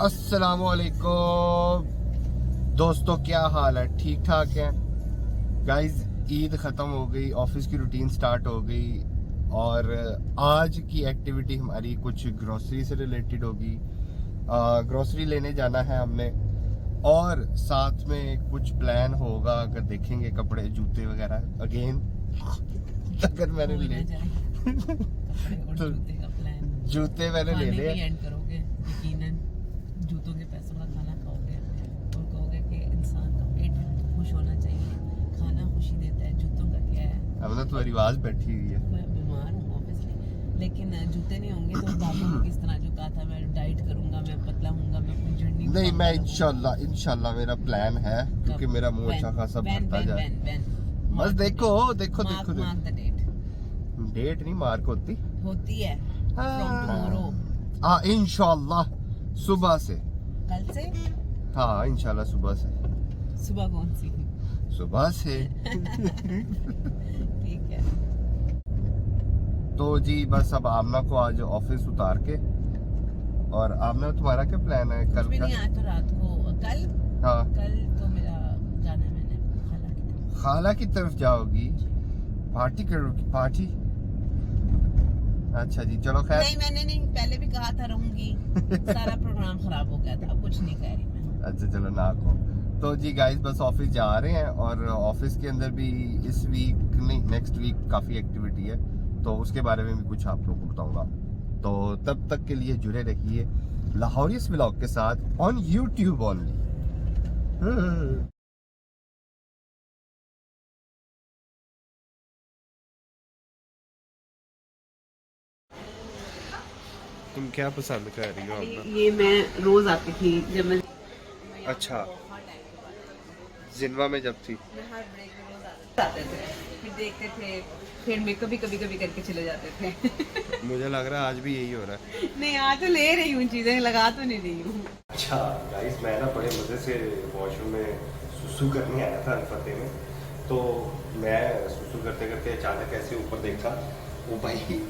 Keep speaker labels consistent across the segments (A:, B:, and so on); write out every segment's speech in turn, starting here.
A: अस्सलामुअलैकुम दोस्तों, क्या हाल है? ठीक ठाक है गाइस। ईद ख़त्म हो गई, ऑफिस की रूटीन स्टार्ट हो गई और आज की एक्टिविटी हमारी कुछ ग्रोसरी से रिलेटेड होगी। ग्रोसरी लेने जाना है हमने और साथ में कुछ प्लान होगा, अगर देखेंगे कपड़े जूते वगैरह अगेन अगर मैंने ले तो जूते मैंने ले लिया।
B: जूतों के पैसों का खाना खाओगे और कहोगे कि इंसान का पेट खुश होना चाहिए, खाना खुशी देता है, जूतों का क्या है।
A: अब ना तुम्हारी आवाज बैठी हुई है।
B: मैं बीमार हूँ ऑब्वियसली, लेकिन जूते नहीं होंगे तो बाबू ने किस तरह जो कहा था मैं डाइट करूंगा, मैं पतला हूंगा, मैं अपनी जर्नी
A: नहीं, मैं इंशाल्लाह मेरा प्लान है, क्योंकि मेरा मुंह अच्छा खासा भरता जा रहा है। बस देखो देखो देखो डेट नहीं मार्क होती
B: है फ्रॉम टुमारो।
A: इंशाल्लाह सुबह से।
B: कल से?
A: हाँ इंशाल्लाह सुबह से।
B: सुबह कौन सी?
A: सुबह से
B: ठीक है।
A: तो जी बस अब आमना को आज ऑफिस उतार के, और आमना तुम्हारा क्या प्लान है कल का?
B: नहीं, आज तो रात को। कल?
A: हाँ
B: कल तो मेरा जाना है, मैंने
A: खाला की तरफ जाओगी, पार्टी करोगी? पार्टी? अच्छा जी, चलो खैर।
B: नहीं, मैंने नहीं, पहले भी कहा था रहूंगी। सारा प्रोग्राम खराब हो गया था, अब कुछ नहीं कह रही मैं।
A: अच्छा चलो ना को। तो जी गाइस बस ऑफिस जा रहे हैं और ऑफिस के अंदर भी इस वीक नहीं नेक्स्ट वीक काफ़ी एक्टिविटी है, तो उसके बारे में भी कुछ आप लोगों को बताऊंगा। तो तब तक के लिए जुड़े रहिए लाहौरियस व्लॉग के साथ ऑन यूट्यूब ओनली। तुम क्या पसंद कर रही हो अपना?
B: ये मैं रोज आती थी जब मैं
A: अच्छा, जिनवा में जब थी
B: हर ब्रेक में रोज आते थे, फिर देखते थे, फिर मैं कभी कभी करके चले जाते थे।
A: मुझे लग रहा है आज भी यही हो रहा है।
B: नहीं, आज तो ले रही हूँ चीजें, लगा तो नहीं रही हूँ।
A: अच्छा गाइस, मैं ना बड़े मज़े से वॉशरूम में सुसु करने आया था अल्फते में। तो मैं सुसु करते करते अचानक ऐसे ऊपर देखा, वो भाई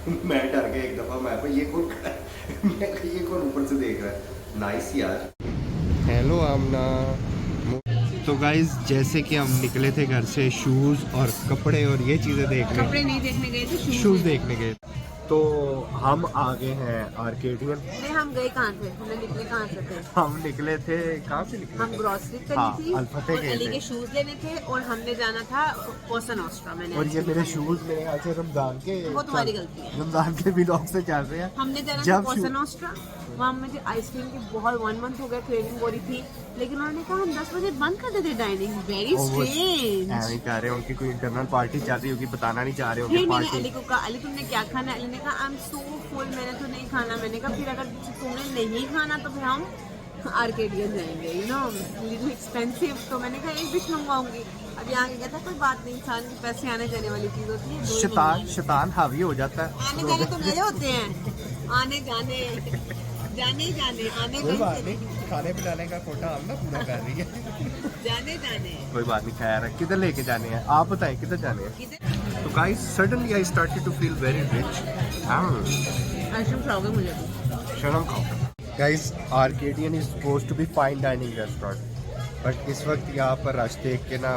A: मैं डर गया एक दफ़ा। मैं ये कौन खड़ा है? मैं ये कौन ऊपर से देख रहा है? नाइस यार। हेलो आमना। तो गाइस जैसे कि हम निकले थे घर से शूज़ और कपड़े और ये चीज़ें देखने,
B: कपड़े नहीं देखने गए थे,
A: शूज़ देखने गए, तो हम आ गए हैं आर्केडियन।
B: नहीं, हम गए कहाँ थे? हमें निकले कहाँ से थे?
A: हम निकले थे, कहाँ से निकले?
B: हम ग्रोसरी करनी
A: हाँ,
B: थी,
A: अल्फते गए
B: अली
A: थे।
B: के शूज लेने थे और हमने जाना था कोसा नॉस्ट्रा। मैंने
A: और ये मेरे शूज मेरे यहाँ से रमजान के,
B: वो तुम्हारी गलती है,
A: रमजान के व्लॉग से चल रहे हैं।
B: हमने जाना था
A: जब
B: कोसा नॉस्ट्रा, वहाँ मुझे आइसक्रीम की बहुत 1 मंथ हो गया क्रेविंग हो रही थी, लेकिन उन्होंने कहा हम 10 बजे बंद कर देते डाइनिंग। Very strange.
A: ऐसे कह रहे हैं उनकी कोई इंटरनल पार्टी चल रही होगी, बताना नहीं चाह रहे होंगे
B: फिर मैंने
A: पार्टी।
B: अली को कहा, अली तुमने क्या खाना है? अली ने कहा आई एम सो फुल, मैंने तो नहीं खाना। मैंने कहा फिर अगर तुमने नहीं खाना तो फिर हम आर्केडियन जाएंगे, यू नो लिटिल एक्सपेंसिव। तो मैंने कहा एक डिश मंगवाऊंगी। अब यहाँ के कहता कोई बात नहीं, इंसान के पैसे आने जाने वाली चीज होती है।
A: शैतान हावी हो जाता है।
B: आने जाने तो मेरे होते हैं, आने जाने जाने जाने आने
A: कोई बात नहीं, खाने पिलाने का कोटा हम ना पूरा कर रही है।
B: जाने जाने
A: कोई बात नहीं, खैर है। किधर लेके जाने हैं आप बताएं, किधर जाने हैं? तो guys suddenly I started to feel very rich.
B: Ice cream खाओगे मुझे तो?
A: शर्म खाओ। Guys Arcadian is supposed to be fine dining restaurant, but इस वक्त यहाँ पर रश देख के ना,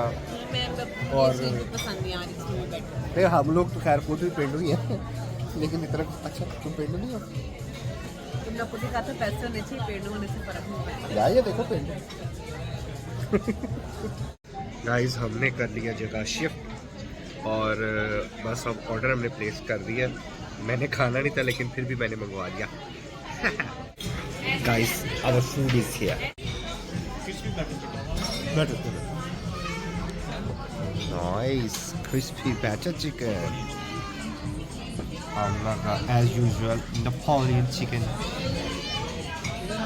A: और
B: पसंद नहीं आ रही इसमें बैठे।
A: नहीं हम लोग तो खैर खुद भी पेंडू ही हैं, लेकिन इतना अच्छा तुम पेंडू नहीं हो?
B: तुम लोग को दिखा तो पैसे होने चाहिए, पेड़ होने से फर्क नहीं पड़ता।
A: यार ये देखो पेंडू। गाइस हमने कर लिया जगह शिफ्ट और बस अब ऑर्डर हमने प्लेस कर दिया। मैंने खाना नहीं था लेकिन फिर भी मैंने मंगवा लिया। Guys our food is here. Nice crispy batter chicken. Amna का as usual Napoleon chicken.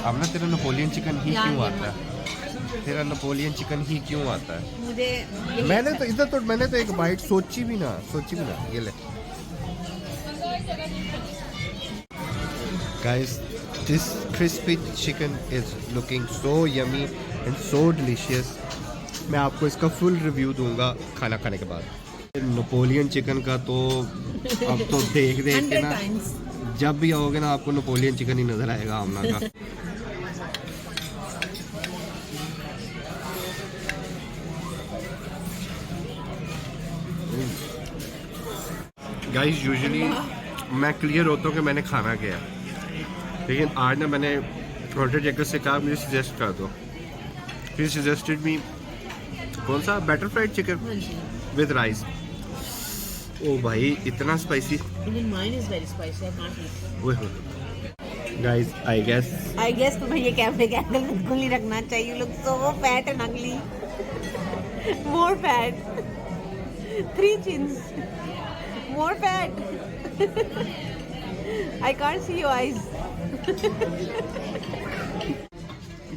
A: Amna तेरा नेपोलियन चिकन ही क्यों आता है? तेरा नेपोलियन चिकन ही क्यों आता है?
B: मुझे
A: मैंने तो इधर तो मैंने तो एक बाइट सोची भी ना ये ले। Guys, this crispy chicken is looking so yummy and so delicious. मैं आपको इसका फुल रिव्यू दूंगा खाना खाने के बाद। नेपोलियन चिकन का तो अब तो देख के ना, जब भी आओगे ना आपको नेपोलियन चिकन ही नजर आएगा आमना का। गाइस यूजुअली मैं क्लियर होता हूँ कि मैंने खाना क्या है, लेकिन आज ना मैंने ऑर्डर टेकर से कहा मुझे सजेस्ट कर दो। ही सजेस्टेड मी कौन सा बैटर फ्राइड चिकन
B: हाँ जी।
A: With rice. ओ भाई इतना spicy.
B: Even mine is very spicy. I can't eat.
A: Guys I guess
B: तुम्हें ये कैमरे के एंगल बिल्कुल नहीं रखना चाहिए। Look so fat and ugly. More fat. 3 chins. More fat. I can't see your eyes.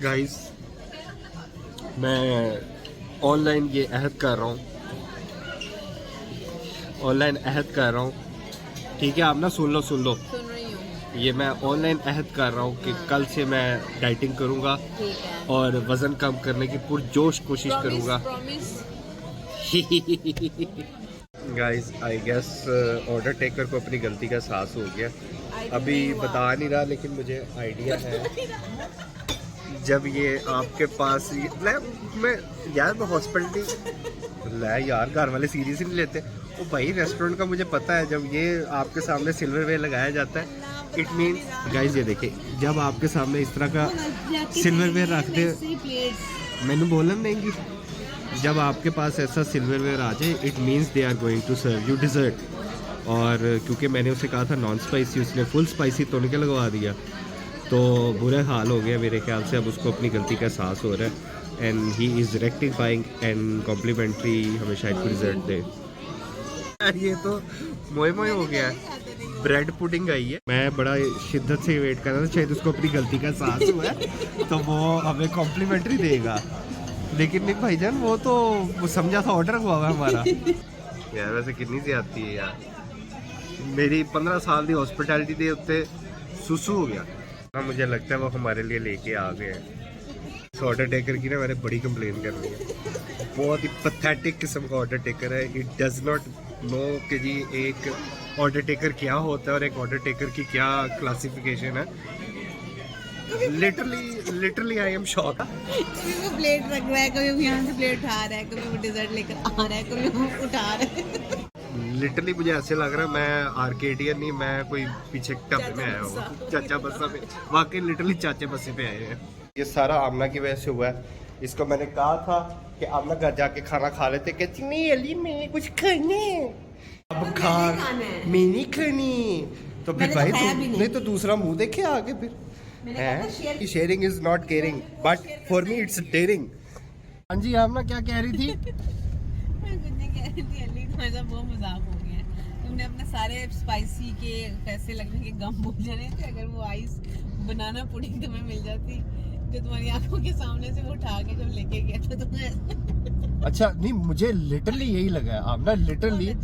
A: Guys मैं ऑनलाइन ये अहद कर रहा हूँ, ठीक है आप ना सुन लो
B: सुन रही हूँ।
A: ये मैं ऑनलाइन अहद कर रहा हूँ कि कल से मैं डाइटिंग करूँगा
B: ठीक है।
A: और वज़न कम करने की पुरजोश कोशिश करूँगा। Guys I guess order taker को अपनी गलती का एहसास हो गया। अभी बता नहीं रहा लेकिन मुझे आइडिया है। जब ये आपके पास मैं हॉस्पिटलिटी यार घर वाले सीरियस ही नहीं लेते। वो भाई रेस्टोरेंट का मुझे पता है, जब ये आपके सामने सिल्वरवेयर लगाया जाता है इट मीन्स गाइस ये देखिए जब आपके सामने इस तरह का सिल्वरवेयर रख दे, मैंने बोलन नहीं कि जब आपके पास ऐसा सिल्वरवेयर आ जाए it means they are going to serve you dessert. और क्योंकि मैंने उसे कहा था नॉन स्पाइसी, उसने फुल स्पाइसी तोड़ के लगवा दिया, तो बुरा हाल हो गया मेरे ख्याल से। अब उसको अपनी गलती का एहसास हो रहा है and he is rectifying and complimentary हमें शायद को रिजल्ट दे। ये तो मोए हो गया है। ब्रेड पुडिंग आई है, मैं बड़ा शिद्दत से वेट कर रहा था, शायद उसको अपनी गलती का एहसास हुआ है तो वो हमें कॉम्प्लीमेंट्री देगा। लेकिन नहीं भाईजान वो तो वो समझा था ऑर्डर हुआ हुआ हमारा। यार वैसे कितनी ज्यादती है यार, मेरी 15 साल की हॉस्पिटैलिटी के उत्ते सुसु हो गया। मुझे लगता है वो हमारे लिए लेके आ गए हैं। इस ऑर्डर टेकर की ना मैंने बड़ी कंप्लेन करनी है, बहुत ही पैथेटिक किस्म का ऑर्डर टेकर है। इट डज नॉट नो कि जी एक ऑर्डर टेकर क्या होता है और एक ऑर्डर टेकर की क्या क्लासिफिकेशन है। Literally I am shock.
B: कभी वो प्लेट रख रहा है, कभी वो यहाँ से प्लेट उठा रहा है, कभी वो डिजर्ट लेकर आ रहा है, कभी वो उठा रहा है।
A: लिटरली मुझे ऐसे लग रहा है मैं आर्केडियन नहीं, मैं कोई पीछे ढाबे में आया हूँ, चाचा बस्सा पे। वाकई लिटरली चाचे बस्से पे आए हैं। ये सारा आमना की वजह से हुआ है। इसको मैंने कहा था कि आमना घर जाके खाना खा लेते, कहती नहीं अली मैं कुछ खाने अब खा मैं नहीं खानी। तो फिर भाई नहीं तो दूसरा मुंह देखे आगे फिर है। Sharing is not caring but for me it's daring. हाँ जी आमना क्या कह रही थी?
B: मैं कुछ नहीं कह रही थी अली, तुम्हारा बहुत मजाक हो गया। तुमने अपने सारे स्पाइसी के पैसे लगने के गम भूल जाने थे। अगर वो आइस बनाना पुडिंग तुम्हें मिल जाती जो तुम्हारी आंखों के सामने से वो उठा के जब लेके गया था तुम्हें।
A: अच्छा नहीं मुझे लिटरली यही लगा है आमना, लिटरली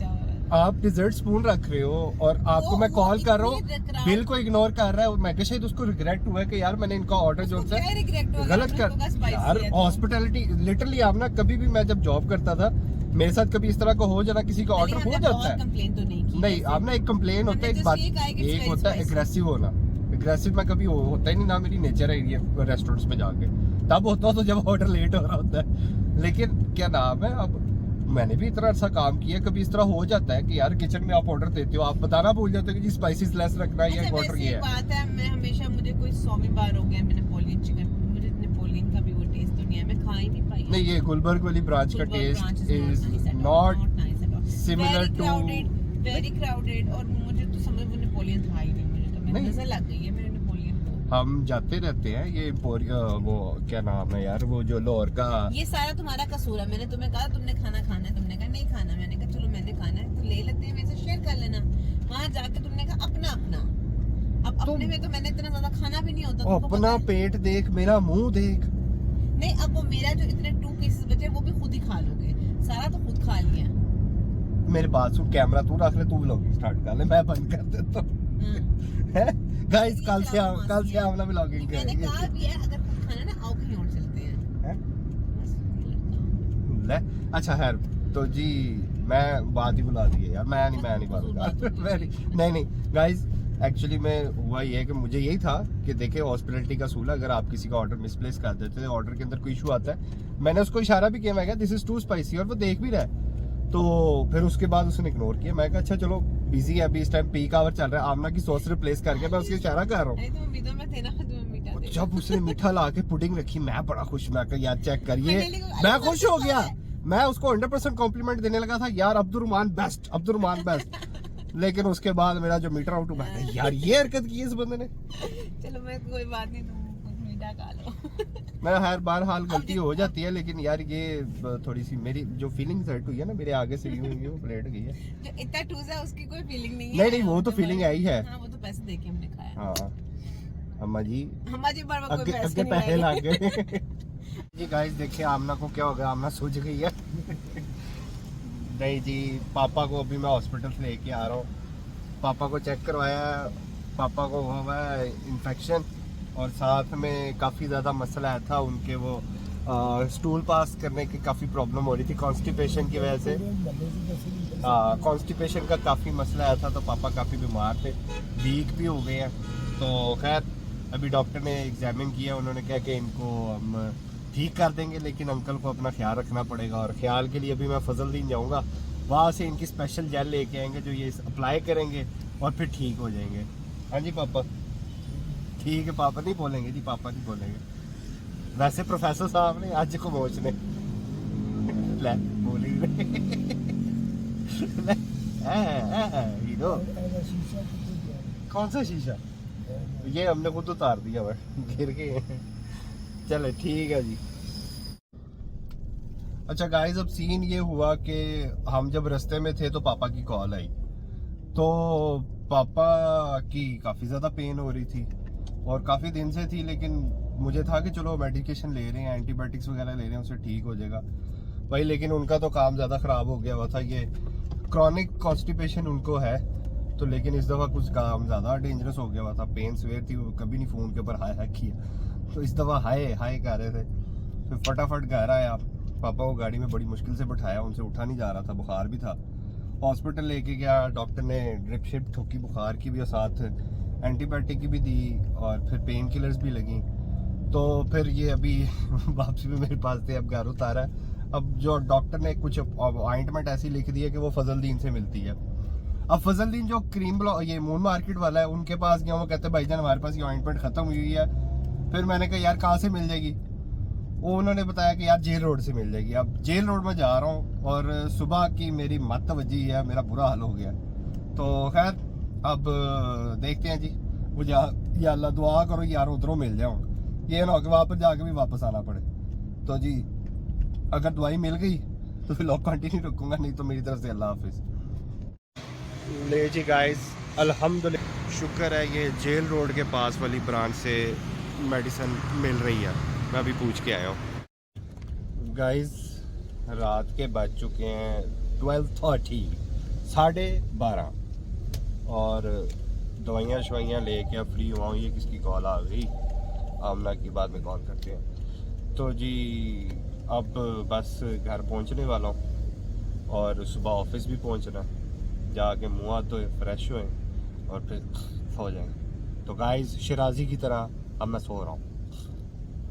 A: आप डिजर्ट स्पून रख रहे हो और आपको मैं कॉल कर रहा हूँ, बिल को इग्नोर कर रहा है। मैं क्या शायद उसको रिग्रेट हुआ है कि यार मैंने इनका ऑर्डर जो है गलत कर यार। हॉस्पिटैलिटी लिटरली आप ना कभी भी मैं जब जॉब करता था मेरे साथ कभी इस तरह का हो जाना, किसी का ऑर्डर हो जाता है।
B: कंप्लेन तो
A: नहीं आप ना एक कंप्लेन होता है, एक बात एक होता है एग्रेसिव होना। एग्रेसिव मैं कभी होता ही नहीं ना, मेरी नेचर है ये रेस्टोरेंट्स में जाके तब होता तो जब ऑर्डर लेट हो रहा होता है। लेकिन क्या नाम है, अब मैंने भी इतना अच्छा काम किया, कभी इस तरह हो जाता है कि यार किचन में आप ऑर्डर देते हो, आप बताना भूल जाते हो कि जी स्पाइसेस लेस रखना है या ऑर्डर ये है।
B: बात है मैं हमेशा मुझे कोई 100वीं बार हो गया मैंने नेपोलियन चिकन, मुझे नेपोलियन का भी वो टेस्ट तो नहीं है, मैं खा ही नहीं पाई।
A: नहीं ये गुलबर्ग वाली ब्रांच का taste is not similar to
B: very crowded. और मुझे तो समझ वो नेपोलियन था ही नहीं, मुझे तो मेरी नजर लग गई है मेरे नेपोलियन को।
A: हम जाते रहते हैं ये वो क्या नाम है यार वो जो लाहौर का।
B: ये सारा तुम्हारा कसूर है। मैंने तुम्हें कहा तुमने खाना खाना है, तुमने कहा नहीं खाना। मैंने कहा चलो मैंने खाना है तो ले लेते हैं, मेरे से शेयर कर लेना। वहाँ जाके तुमने कहा अपना अपना। अब अपने में तो मैंने इतना ज्यादा खाना भी नहीं होता।
A: अपना पेट देख मेरा मुंह देख।
B: नहीं अब वो मेरा जो इतने 2 पीसेस बचे वो भी खुद ही खा लोगे, सारा तो खुद खा लिया।
A: मेरी बात सुन, कैमरा तू रख ले, तू व्लॉगिंग स्टार्ट कर ले, मैं बंद कर देता हूँ। गाइस कल से हम व्लॉगिंग करेंगे।
B: मैंने कहा भी है अगर कुछ खाना ना आओ कहीं और चलते हैं।
A: ले अच्छा खैर तो जी मैं बात ही बुला दी है यार, मैं नहीं बात नहीं गाइस एक्चुअली में हुआ ये है कि मुझे यही था कि देखे हॉस्पिटलिटी का सूल, अगर आप किसी का ऑर्डर मिसप्लेस कर देते हैं, ऑर्डर के अंदर कोई इशू आता है, मैंने उसको इशारा भी किया, मैं कहा दिस इज टू स्पाइसी और वो देख भी रहा है। तो फिर उसके बाद उसने इग्नोर किया। मैं कहा अच्छा चलो बिजी है अभी, इस टाइम पीक आवर चल रहा है। आमना की सॉस रिप्लेस करके मैं उसके इशारा कर रहा हूँ।
B: अरे तुम उम्मीदों में थे ना, तुम्हें मीठा दे।
A: जब उसने मीठा ला के पुडिंग रखी, मैं बड़ा खुश, मैं कहा यार चेक करिए,
B: मैं
A: मैं खुश हो गया। मैं उसको 100% कॉम्प्लीमेंट देने लगा था, यार अब्दुर्रहमान बेस्ट, अब्दुर्रहमान बेस्ट। लेकिन उसके बाद मेरा जो मीटर आउट हुआ, यार ये हरकत की इस बंदे ने।
B: चलो मैं कोई बात नहीं, तुम कुछ मीठा खा लो।
A: मैं हर बार हाल गलती हो जाती है, लेकिन यार ये थोड़ी सी मेरी जो फीलिंग हर्ट हुई है ना, मेरे आगे से यूं प्लेट गई है।
B: जो इतना ठूसा है उसकी कोई फीलिंग नहीं है।
A: नहीं वो तो फीलिंग आई है।
B: हाँ, वो तो पैसे देके हमने खाया।
A: हाँ अम्मा जी
B: पर कोई
A: आगे
B: पैसे नहीं
A: पैसे
B: लगे।
A: लग गए। जी गाइस देखिए आमना को क्या हो गया, आमना सूझ गई है। नहीं जी, पापा को अभी मैं हॉस्पिटल से लेके आ रहा हूँ। पापा को चेक करवाया, पापा को हुआ है इन्फेक्शन, और साथ में काफ़ी ज़्यादा मसला था उनके, वो स्टूल पास करने की काफ़ी प्रॉब्लम हो रही थी कॉन्स्टिपेशन की वजह से। कॉन्स्टिपेशन का काफ़ी मसला आया था, तो पापा काफ़ी बीमार थे, वीक भी हो गए हैं। तो खैर अभी डॉक्टर ने एग्जामिन किया, उन्होंने कहा कि इनको हम ठीक कर देंगे, लेकिन अंकल को अपना ख्याल रखना पड़ेगा। और ख्याल के लिए अभी मैं फजलदीन जाऊंगा, वहाँ से इनकी स्पेशल जेल लेके आएंगे जो ये अप्लाई करेंगे और फिर ठीक हो जाएंगे। हाँ जी पापा, ठीक है पापा नहीं बोलेंगे जी, पापा नहीं बोलेंगे। वैसे प्रोफेसर साहब ने आज को मोचने ले बोलेंगे। हीरो कौन सा शीशा, ये हमने खुद उतार दिया हुआ गिर के। चले ठीक है जी। अच्छा गाइस, अब सीन ये हुआ कि हम जब रास्ते में थे तो पापा की कॉल आई। तो पापा की काफ़ी ज़्यादा पेन हो रही थी और काफ़ी दिन से थी, लेकिन मुझे था कि चलो मेडिकेशन ले रहे हैं, एंटीबायोटिक्स वगैरह ले रहे हैं, उससे ठीक हो जाएगा भाई। लेकिन उनका तो काम ज़्यादा ख़राब हो गया हुआ था, ये क्रॉनिक कॉन्स्टिपेशन उनको है। तो लेकिन इस दफ़ा कुछ काम ज़्यादा डेंजरस हो गया हुआ था, पेन सवेर थी, वो कभी नहीं फ़ोन के ऊपर हाय हाय किया, तो इस दफ़ा हाय हाय कर रहे थे। फिर फटाफट घर आया, पापा को गाड़ी में बड़ी मुश्किल से बैठाया, उनसे उठा नहीं जा रहा था, बुखार भी था। हॉस्पिटल लेके गया, डॉक्टर ने ड्रिप शिप ठोकी बुखार की भी और साथ एंटीबायोटिक की भी दी, और फिर पेन किलर्स भी लगी। तो फिर ये अभी वापसी में मेरे पास थे, अब घर उतारा है। अब जो डॉक्टर ने कुछ ऑइंटमेंट ऐसी लिख दी है कि वो फजलदीन से मिलती है। अब फजलदीन जो क्रीम ब्लॉक ये मून मार्केट वाला है, उनके पास गया, वो कहते हैं भाईजान हमारे पास ये ऑइंटमेंट खत्म हुई है। फिर मैंने कहा यार कहाँ से मिल जाएगी, वो उन्होंने बताया कि यार जेल रोड से मिल जाएगी। अब जेल रोड में जा रहा हूँ और सुबह की मेरी मत वजी है, मेरा बुरा हाल हो गया। तो खैर अब देखते हैं जी, वो या अल्लाह दुआ करो यार उधरों मिल जाऊँ, ये ना हो कि वहाँ पर जाके भी वापस आना पड़े। तो जी अगर दवाई मिल गई तो फिर लॉक कंटिन्यू रखूँगा, नहीं तो मेरी तरफ से अल्लाह हाफिज़। ले जी गाइस, अल्हम्दुलिल्लाह शुक्र है ये जेल रोड के पास वाली ब्रांच से मेडिसिन मिल रही है, मैं अभी पूछ के आया हूँ। गाइस रात के बज चुके हैं 12:30, 12:30, और दवाइयाँ शवाइयाँ लेके अब फ्री हुआ हूँ। ये किसकी कॉल आ गई, आमना की, बाद में कॉल करते हैं। तो जी अब बस घर पहुँचने वाला हूँ और सुबह ऑफिस भी पहुँचना, जाके मुँह हाथ धोए, फ्रेश हुए और फिर सो जाएंगे। तो गाइस शिराजी की तरह अब मैं सो रहा हूँ,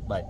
A: बाय।